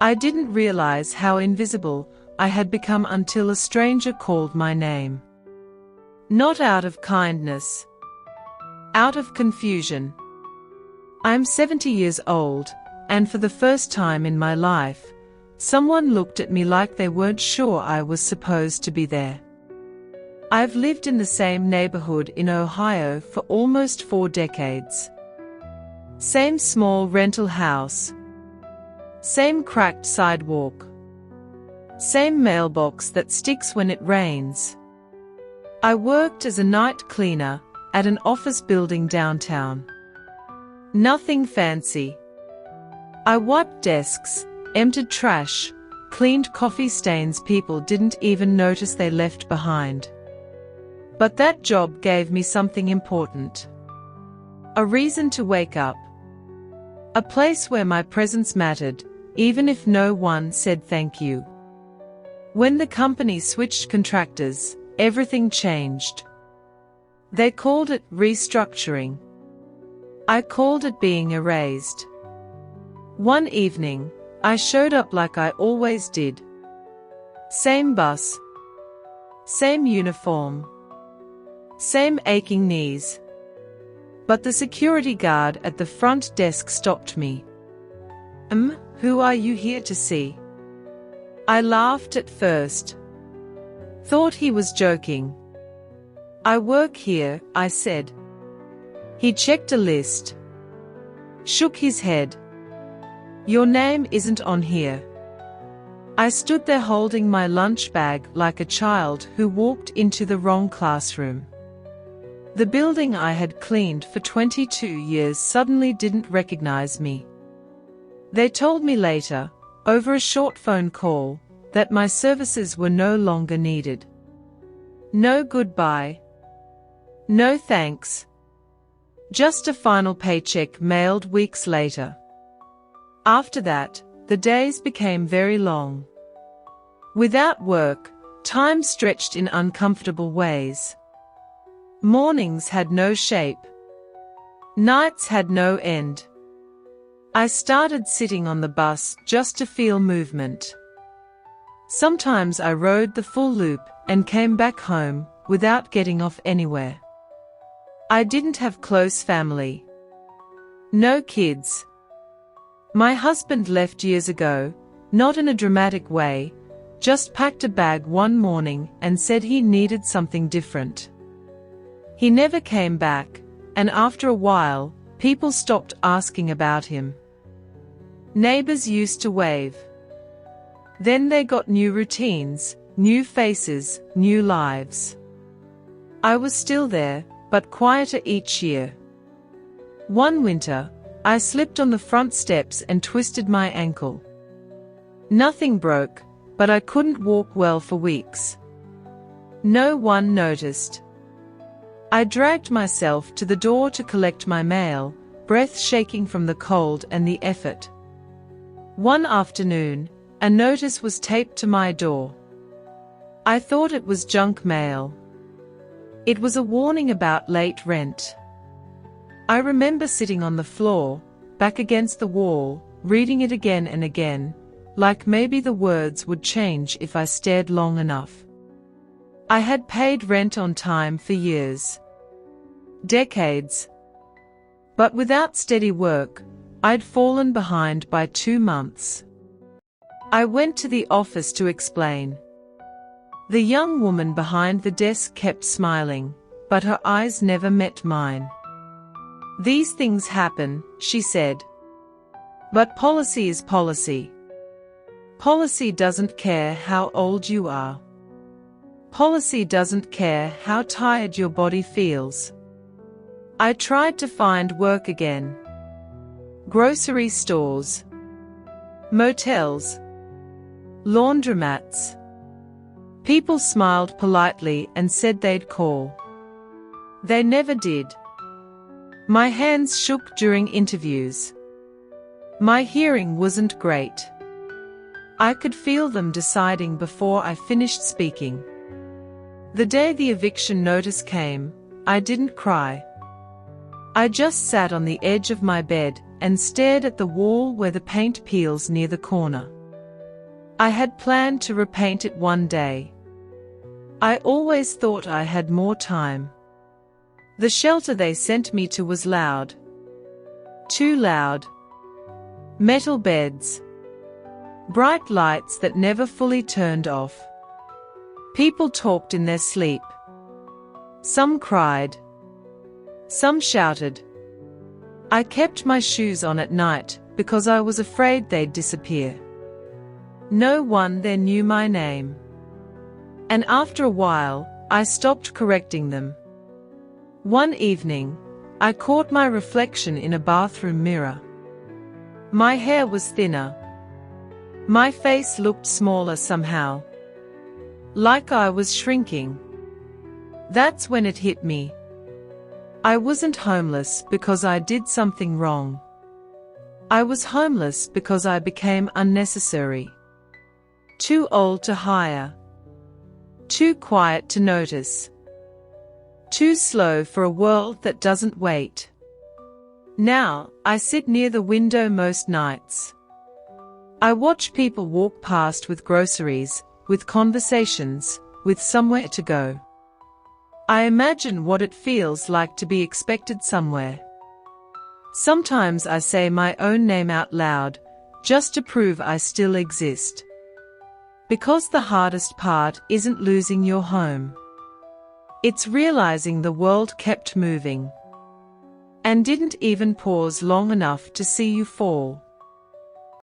I didn't realize how invisible I had become until a stranger called my name. Not out of kindness. Out of confusion. I'm 70 years old, and for the first time in my life, someone looked at me like they weren't sure I was supposed to be there. I've lived in the same neighborhood in Ohio for almost 4 decades. Same small rental house. Same cracked sidewalk. Same mailbox that sticks when it rains. I worked as a night cleaner at an office building downtown. Nothing fancy. I wiped desks, emptied trash, cleaned coffee stains people didn't even notice they left behind. But that job gave me something important. A reason to wake up. A place where my presence mattered, even if no one said thank you. When the company switched contractors, everything changed. They called it restructuring. I called it being erased. One evening, I showed up like I always did. Same bus. Same uniform. Same aching knees. But the security guard at the front desk stopped me. Who are you here to see? I laughed at first. Thought he was joking. I work here, I said. He checked a list. Shook his head. Your name isn't on here. I stood there holding my lunch bag like a child who walked into the wrong classroom. The building I had cleaned for 22 years suddenly didn't recognize me. They told me later, over a short phone call, that my services were no longer needed. No goodbye. No thanks. Just a final paycheck mailed weeks later. After that, the days became very long. Without work, time stretched in uncomfortable ways. Mornings had no shape. Nights had no end. I started sitting on the bus just to feel movement. Sometimes I rode the full loop and came back home without getting off anywhere. I didn't have close family. No kids. My husband left years ago, not in a dramatic way, just packed a bag one morning and said he needed something different. He never came back, and after a while, people stopped asking about him. Neighbors used to wave. Then they got new routines, new faces, new lives. I was still there, but quieter each year. One winter, I slipped on the front steps and twisted my ankle. Nothing broke, but I couldn't walk well for weeks. No one noticed. I dragged myself to the door to collect my mail, breath shaking from the cold and the effort. One afternoon, a notice was taped to my door. I thought it was junk mail. It was a warning about late rent. I remember sitting on the floor, back against the wall, reading it again and again, like maybe the words would change if I stared long enough. I had paid rent on time for years. Decades. But without steady work, I'd fallen behind by 2 months. I went to the office to explain. The young woman behind the desk kept smiling, but her eyes never met mine. These things happen, she said. But policy is policy. Policy doesn't care how old you are. Policy doesn't care how tired your body feels. I tried to find work again. Grocery stores. Motels. Laundromats. People smiled politely and said they'd call. They never did. My hands shook during interviews. My hearing wasn't great. I could feel them deciding before I finished speaking. The day the eviction notice came, I didn't cry. I just sat on the edge of my bed and stared at the wall where the paint peels near the corner. I had planned to repaint it one day. I always thought I had more time. The shelter they sent me to was loud. Too loud. Metal beds. Bright lights that never fully turned off. People talked in their sleep. Some cried. Some shouted. I kept my shoes on at night because I was afraid they'd disappear. No one there knew my name. And after a while, I stopped correcting them. One evening, I caught my reflection in a bathroom mirror. My hair was thinner. My face looked smaller somehow. Like I was shrinking. That's when it hit me. I wasn't homeless because I did something wrong. I was homeless because I became unnecessary. Too old to hire. Too quiet to notice. Too slow for a world that doesn't wait. Now, I sit near the window most nights. I watch people walk past with groceries, with conversations, with somewhere to go. I imagine what it feels like to be expected somewhere. Sometimes I say my own name out loud, just to prove I still exist. Because the hardest part isn't losing your home. It's realizing the world kept moving. And didn't even pause long enough to see you fall.